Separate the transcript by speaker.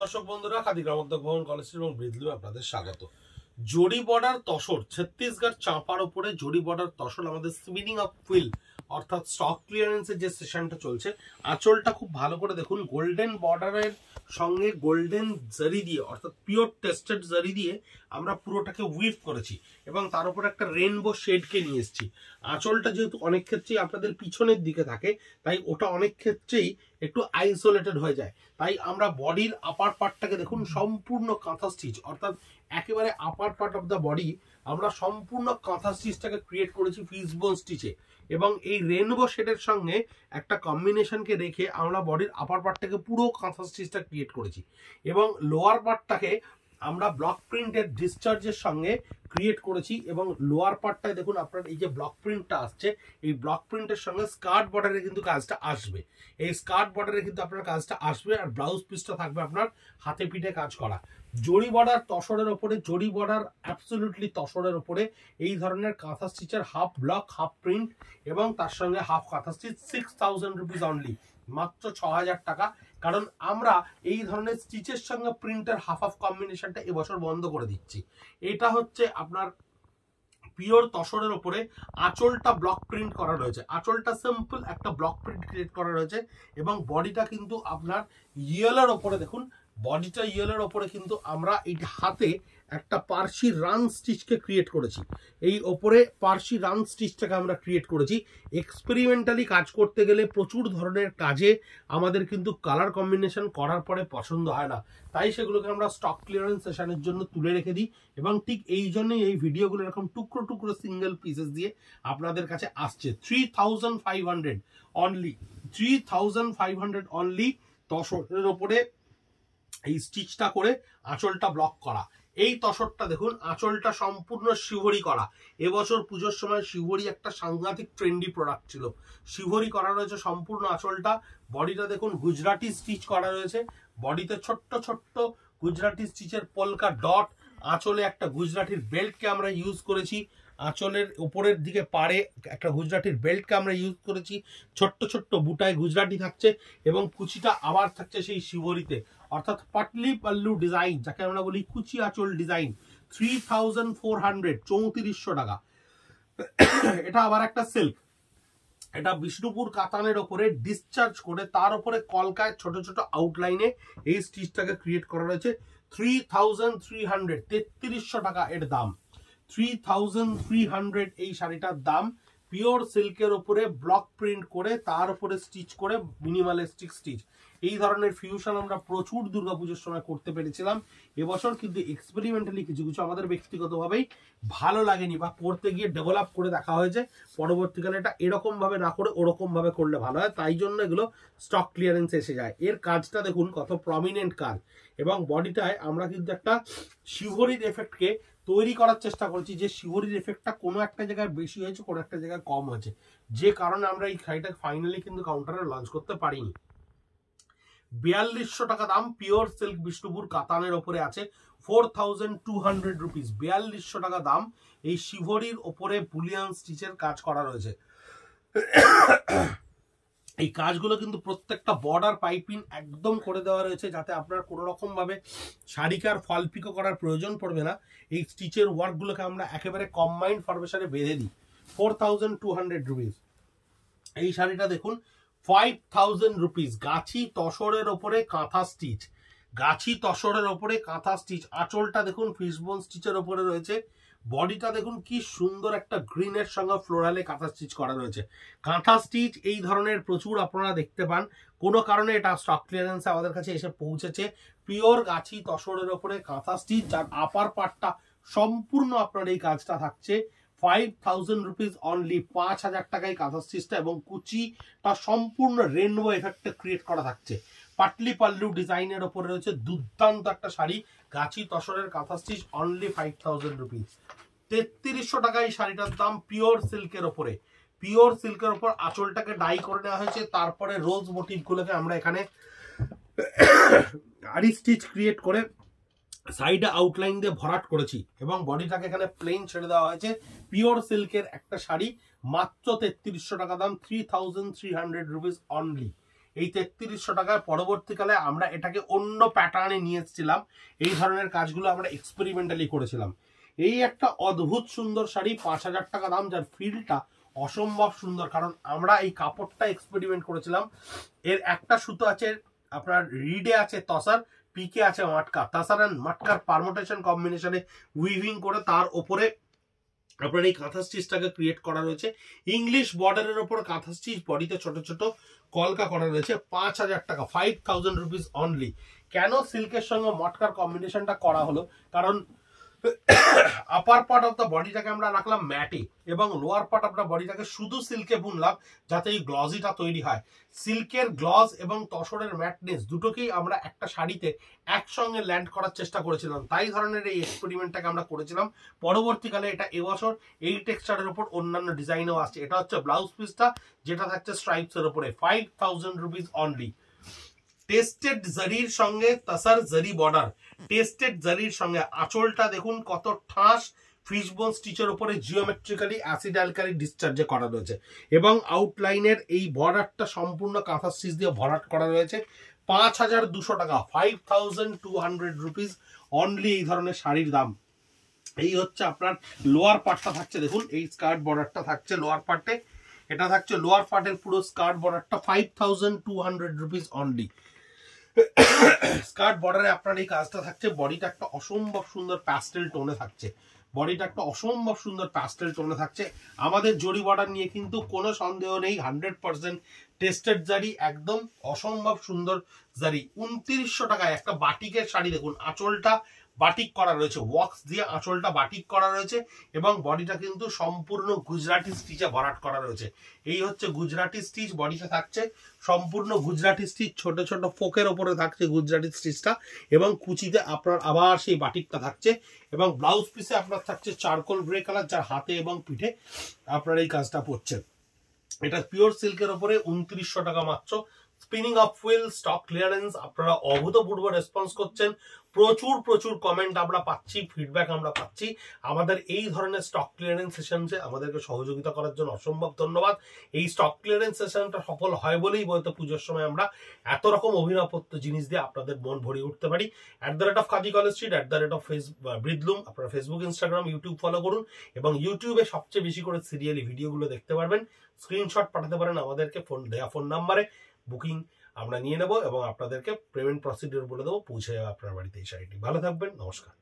Speaker 1: দর্শক বন্ধুরা, খাদি গ্রামোদ্যোগ ভবন কলেজ এবং বিদলু আপনাদের স্বাগত। জরি বর্ডার তসর, ছত্তিশগড় চাঁপার উপরে জরি বর্ডার তসর আমাদের স্পিনিং অফ হুইল অর্থাৎ স্টক ক্লিয়ারেন্সের যে সেশনটা চলছে, আঁচলটা খুব ভালো করে দেখুন। গোল্ডেন বর্ডারের সঙ্গে গোল্ডেন জারি দিয়ে অর্থাৎ পিওর টেস্টেড জারি দিয়ে আমরা পুরোটাকে উইভ করেছি এবং তার উপর একটা রেইনবো শেডকে নিয়ে এসেছি। আঁচলটা যেহেতু অনেক ক্ষেত্রেই আপনাদের পিছনের দিকে থাকে, তাই ওটা অনেক ক্ষেত্রেই একটু আইসোলেটেড হয়ে যায়। তাই আমরা বডির আপার পার্টটাকে দেখুন সম্পূর্ণ কাঁথা স্টিচ অর্থাৎ একেবারে আপার পার্ট অফ দ্য বডি আমরা সম্পূর্ণ কাঁথা স্টিচটাকে ক্রিয়েট করেছি ফিশবোন স্টিচে, এবং এই রেইনবো শেডের সঙ্গে একটা কম্বিনেশনকে রেখে আমরা বডির আপার পার্টটাকে পুরো কাঁথা স্টিচটা ক্রিয়েট করেছি এবং লোয়ার পার্টটাকে আমরা ব্লক প্রিন্টের ডিসচার্জের সঙ্গে ক্রিয়েট করেছি। এবং লোয়ার পার্টটায় দেখুন আপনার এই যে ব্লক প্রিন্টটা আসছে, এই ব্লক প্রিন্টের সঙ্গে স্কার্ট বর্ডারে কিন্তু কাজটা আসবে। এই স্কার্ট বর্ডারে কিন্তু আপনার কাজটা আসবে আর ব্লাউজ পিসটা থাকবে আপনার হাতে পিঠে কাজ করা। জরি বর্ডার তসরের ওপরে, জরি বর্ডার অ্যাবসলিউটলি তসরের ওপরে এই ধরনের কাঁথা স্টিচের হাফ ব্লক হাফ প্রিন্ট এবং তার সঙ্গে হাফ কাঁথা স্টিচ 6000 রুপিস অনলি, মাত্র 6000 টাকা। কারণ আমরা এই ধরনের স্টিচের সঙ্গে প্রিন্টের হাফ হাফ কম্বিনেশনটা এবছর বন্ধ করে দিচ্ছি। এটা হচ্ছে আপনার পিওর তসরের ওপরে আঁচলটা ব্লক প্রিন্ট করা রয়েছে। আঁচলটা সিম্পল একটা ব্লক প্রিন্ট ক্রিয়েট করা রয়েছে এবং বডিটা কিন্তু আপনার ইয়েলোর ওপরে দেখুন, বডিটা ইয়েলোর ওপরে কিন্তু আমরা এই হাতে একটা পার্সি রান স্টিচকে ক্রিয়েট করেছি। এই ওপরে পার্সি রান স্টিচটাকে আমরা ক্রিয়েট করেছি। এক্সপেরিমেন্টালি কাজ করতে গেলে প্রচুর ধরনের কাজে আমাদের কিন্তু কালার কম্বিনেশন করার পরে পছন্দ হয় না, তাই সেগুলোকে আমরা স্টক ক্লিয়ারেন্স সেশনের জন্য তুলে রেখে দিই এবং ঠিক এই জন্যই এই ভিডিওগুলো এরকম টুকরো টুকরো সিঙ্গেল পিসেস দিয়ে আপনাদের কাছে আসছে। 3500 অনলি, 3500 অনলি তসরের ওপরে এই স্টিচটা করে আঁচলটা ব্লক করা। এই তসরটা দেখুন, আঁচলটা সম্পূর্ণ শিভরি করা। এবছর পুজোর সময় শিভরি একটা সাংঘাতিক ট্রেন্ডি প্রোডাক্ট ছিল। শিভরি করা রয়েছে সম্পূর্ণ আঁচলটা। বডিটা দেখুন গুজরাটি স্টিচ করা রয়েছে, বডিতে ছোট্ট ছোট্ট গুজরাটি স্টিচের পোলকা ডট। আঁচলে একটা গুজরাটির বেল্টকে আমরা ইউজ করেছি, আঁচলের উপরের দিকে পাড়ে একটা গুজরাটির বেল্টকে আমরা ইউজ করেছি। ছোট্ট ছোট্ট বুটায় গুজরাটি থাকছে এবং কুচিটা আবার থাকছে সেই শিভরিতে, অর্থাৎ পাটলি পাল্লু ডিজাইন, যাকে আমরা বলি কুচি আঁচল ডিজাইন। 3400, 3400 টাকা। এটা আবার একটা সিল্ক, এটা বিষ্ণুপুর কাতানের ওপরে ডিসচার্জ করে তার উপরে কলকায় ছোট ছোট আউটলাইনে এই স্টিচটাকে ক্রিয়েট করা রয়েছে। 3300, 3300 টাকা এর দাম। 3300 এই শাড়িটার দাম। পিওর সিল্কের ওপরে ব্লক প্রিন্ট করে তার উপরে স্টিচ করে মিনিমালিস্টিক স্টিচ। এই ধরনের ফিউশন আমরা প্রচুর দুর্গাপুজোর সময় করতে পেরেছিলাম। এবছর কিন্তু এক্সপেরিমেন্টালি কিছু কিছু আমাদের ব্যক্তিগতভাবেই ভালো লাগেনি বা করতে গিয়ে ডেভেলপ করে দেখা হয়েছে। পরবর্তীকালে এটা এরকম ভাবে না করে ওরকম ভাবে করলে ভালো হয়, তাই জন্য এগুলো স্টক ক্লিয়ারেন্সে এসে যায়। এর কাজটা দেখুন কত প্রমিনেন্ট কাজ, এবং বডিটায় আমরা কিন্তু একটা শিভরির এফেক্টকে তৈরি করার চেষ্টা করছি, যে শিভরির এফেক্টটা কোনো একটা জায়গায় বেশি হয়েছে, কোনো একটা জায়গায় কম হয়েছে, যে কারণে আমরা এই শাড়িটা ফাইনালি কিন্তু কাউন্টারে লঞ্চ করতে পারিনি। 4200 টাকা দাম। পিওর সিল্ক বিষ্ণুপুর কাতানের ওপরে আছে। 4200 রুপিস, 4200 টাকা দাম। এই শিভরির ওপরে বুলিয়ান স্টিচের কাজ করা রয়েছে। এই কাজগুলো কিন্তু প্রত্যেকটা বর্ডার পাইপিং একদম করে দেওয়া রয়েছে, যাতে আপনার কোনো রকম ভাবে শাড়িকার ফল পিকো করার প্রয়োজন পড়বে না। এই স্টিচের ওয়ার্কগুলোকে আমরা একেবারে কম্বাইন্ড ফরমেশনে বেঁধে দিই। 4200 রুপিস। এই শাড়িটা দেখুন 5000 রুপিস। গাছি তসরের ওপরে কাঁথা স্টিচ, গাছি তসরের ওপরে কাঁথা স্টিচ। আঁচলটা দেখুন ফিশবোন স্টিচের ওপরে রয়েছে। বডিটা দেখুন কি সুন্দর একটা গ্রিনের সঙ্গে ফ্লোরালে কাঁথা স্টিচ করা রয়েছে। কাঁথা স্টিচ এই ধরনের প্রচুর আপনারা দেখতে পান, কোনো কারণে এটা স্টক ক্লিয়ারেন্সে আমাদের কাছে এসে পৌঁছেছে। পিওর গাছি তসরের ওপরে কাঁথা স্টিচ, যার আপার পার্টটা সম্পূর্ণ আপনার এই কাজটা থাকছে। 5000 রুপিস অনলি, 5000 টাকায় কাঁথা স্টিচটা, এবং কুচিটা সম্পূর্ণ রেনবো এফেক্টে ক্রিয়েট করা থাকছে। পাটলি পাল্লু ডিজাইনের ওপরে রয়েছে দুর্দান্ত একটা শাড়ি। গাছি তসরের কাঁথা স্টিচ অনলি 5000 রুপিস। 3300 টাকা এই শাড়িটার দাম। পিওর সিল্কের ওপরে, পিওর সিল্কের ওপর আঁচলটাকে ডাই করে নেওয়া হয়েছে, তারপরে রোজ মোটিভ গুলোকে আমরা এখানে আরি স্টিচ ক্রিয়েট করে সাইডে আউটলাইন দিয়ে ভরাট করেছি এবং বডিটাকে এখানে প্লেন ছেড়ে দেওয়া হয়েছে। পিওর সিল্কের একটা শাড়ি, মাত্র 3300 টাকা দাম। 3300 রুপিস অনলি। এই 3300 টাকায়। পরবর্তীকালে আমরা এটাকে অন্য প্যাটার্নে নিয়ে এসেছিলাম, এই ধরনের কাজগুলো আমরা এক্সপেরিমেন্টালি করেছিলাম। এই একটা অদ্ভুত সুন্দর শাড়ি, 5000 টাকা দাম, যার ফিলটা অসম্ভব সুন্দর, কারণ আমরা এই কাপড়টা এক্সপেরিমেন্ট করেছিলাম। এর একটা সুতো আছে আপনার রিডে আছে তসার, পিকে আছে মাটকা। তাসার এন্ড মাটকার পারমুটেশন কম্বিনেশনে উইভিং করে তার ওপরে আপনার এই কাঁথা স্টিচটাকে ক্রিয়েট করা রয়েছে। ইংলিশ বর্ডারের ওপর কাঁথা স্টিচ, বডিতে ছোট ছোট কলকা করা রয়েছে। 5000 টাকা, 5000 রুপিস অনলি। কেন সিল্কের সঙ্গে মটকার কম্বিনেশনটা করা হলো? কারণ আপার পার্ট অফ দ্য বডিটাকে আমরা রাখলাম ম্যাটে এবং লোয়ার পার্ট অফ দ্য বডিটাকে শুধু সিল্কে বুনলাম, যাতে এই গ্লজিটা তৈরি হয়। সিল্কের গ্লজ এবং তসরের ম্যাটনেস দুটোকেই আমরা একটা শাড়িতে একসঙ্গে ল্যান্ড করার চেষ্টা করেছিলাম, তাই ধরনের এই এক্সপেরিমেন্টটাকে আমরা করেছিলাম। পরবর্তীকালে এটা এবছর এই টেক্সচারের উপর অন্যান্য ডিজাইনও আসছে। এটা হচ্ছে ব্লাউজ পিসটা, যেটা থাকছে স্ট্রাইপসের উপরে। 5000 রুপিস অনলি। টেস্টেড জারির সঙ্গে তাসার জারি বর্ডার, টেস্টেড জারির সঙ্গে আঁচলটা দেখুন কত ঠাস, ফিশবোন স্টিচের উপরে জিওমেট্রিক্যালি অ্যাসিড অ্যালকালি ডিসচার্জে করা রয়েছে এবং আউটলাইনের এই বর্ডারটা সম্পূর্ণ কাঁথা স্টিচ দিয়ে ভরাট করা রয়েছে। 5200 টাকা, 5200 রুপিস অনলি এই ধরনের শাড়ির দাম। এই হচ্ছে আপনার লোয়ার পার্টটা থাকছে, দেখুন এই স্কার্ট বর্ডারটা থাকছে লোয়ার পার্টে। এটা থাকছে লোয়ার পার্টের পুরো স্কার্ট বর্ডারটা, 5200 রুপিস অনলি। স্কার্ট বর্ডারে আপনার এই কাজটা থাকছে। বডিটা একটা অসম্ভব সুন্দর প্যাস্টেল টোনে থাকছে, বডিটা একটা অসম্ভব সুন্দর প্যাস্টেল টোনে থাকছে। আমাদের জরি বর্ডার নিয়ে কিন্তু কোনো সন্দেহ নেই, 100% টেস্টেড জারি, একদম অসম্ভব সুন্দর জারি। 2900 টাকায় একটা বাটিকের শাড়ি, দেখুন আঁচলটা বাটিক করা রয়েছে, ওয়াক্স দিয়ে আঁচলটা বাটিক করা রয়েছে এবং বডিটা কিন্তু সম্পূর্ণ গুজরাটি স্টিচে ভরাট করা রয়েছে। এই হচ্ছে গুজরাটি স্টিচ, বডিতে থাকছে সম্পূর্ণ গুজরাটি স্টিচ, ছোট ছোট ফোকের ওপরে থাকছে গুজরাটি স্টিচটা এবং কুচিতে আপনার আবার সেই বাটিকটা থাকছে এবং ব্লাউজ পিসে আপনার থাকছে চারকোল গ্রে কালার, যার হাতে এবং পিঠে আপনার এই কাজটা পড়ছে। এটা পিওর সিল্কের ওপরে 2900 টাকা মাত্র। Spinning of wheel, stock clearance, আপনারা অভূতপূর্ব রেসপন্স করছেন, প্রচুর প্রচুর কমেন্ট আমরা পাচ্ছি, ফিডব্যাক আমরা পাচ্ছি। আমাদের এই ধরনের স্টক ক্লিয়ারেন্স সেশনসে আমাদেরকে সহযোগিতা করার জন্য অসম্ভব ধন্যবাদ। এই স্টক ক্লিয়ারেন্স সেশনটা সফল হয় বলেই বলতে পুজোর সময় আমরা এত রকম অভিনবত্ব জিনিস দিয়ে আপনাদের মন ভরিয়ে উঠতে পারি। @খাদি কলেজ স্ট্রিট, @ব্রিদলুম, আপনারা ফেসবুক, ইনস্টাগ্রাম, ইউটিউব ফলো করুন এবং ইউটিউবে সবচেয়ে বেশি করে সিরিয়ালি ভিডিওগুলো দেখতে পারবেন। স্ক্রিনশট পাঠাতে পারেন আমাদেরকে ফোন নাম্বারে, বুকিং আমরা নিয়ে নেব এবং আপনাদেরকে পেমেন্ট প্রসিডিউর বলে দেবো, পৌঁছে যাবে আপনার বাড়িতে এই শাড়িটি। ভালো থাকবেন, নমস্কার।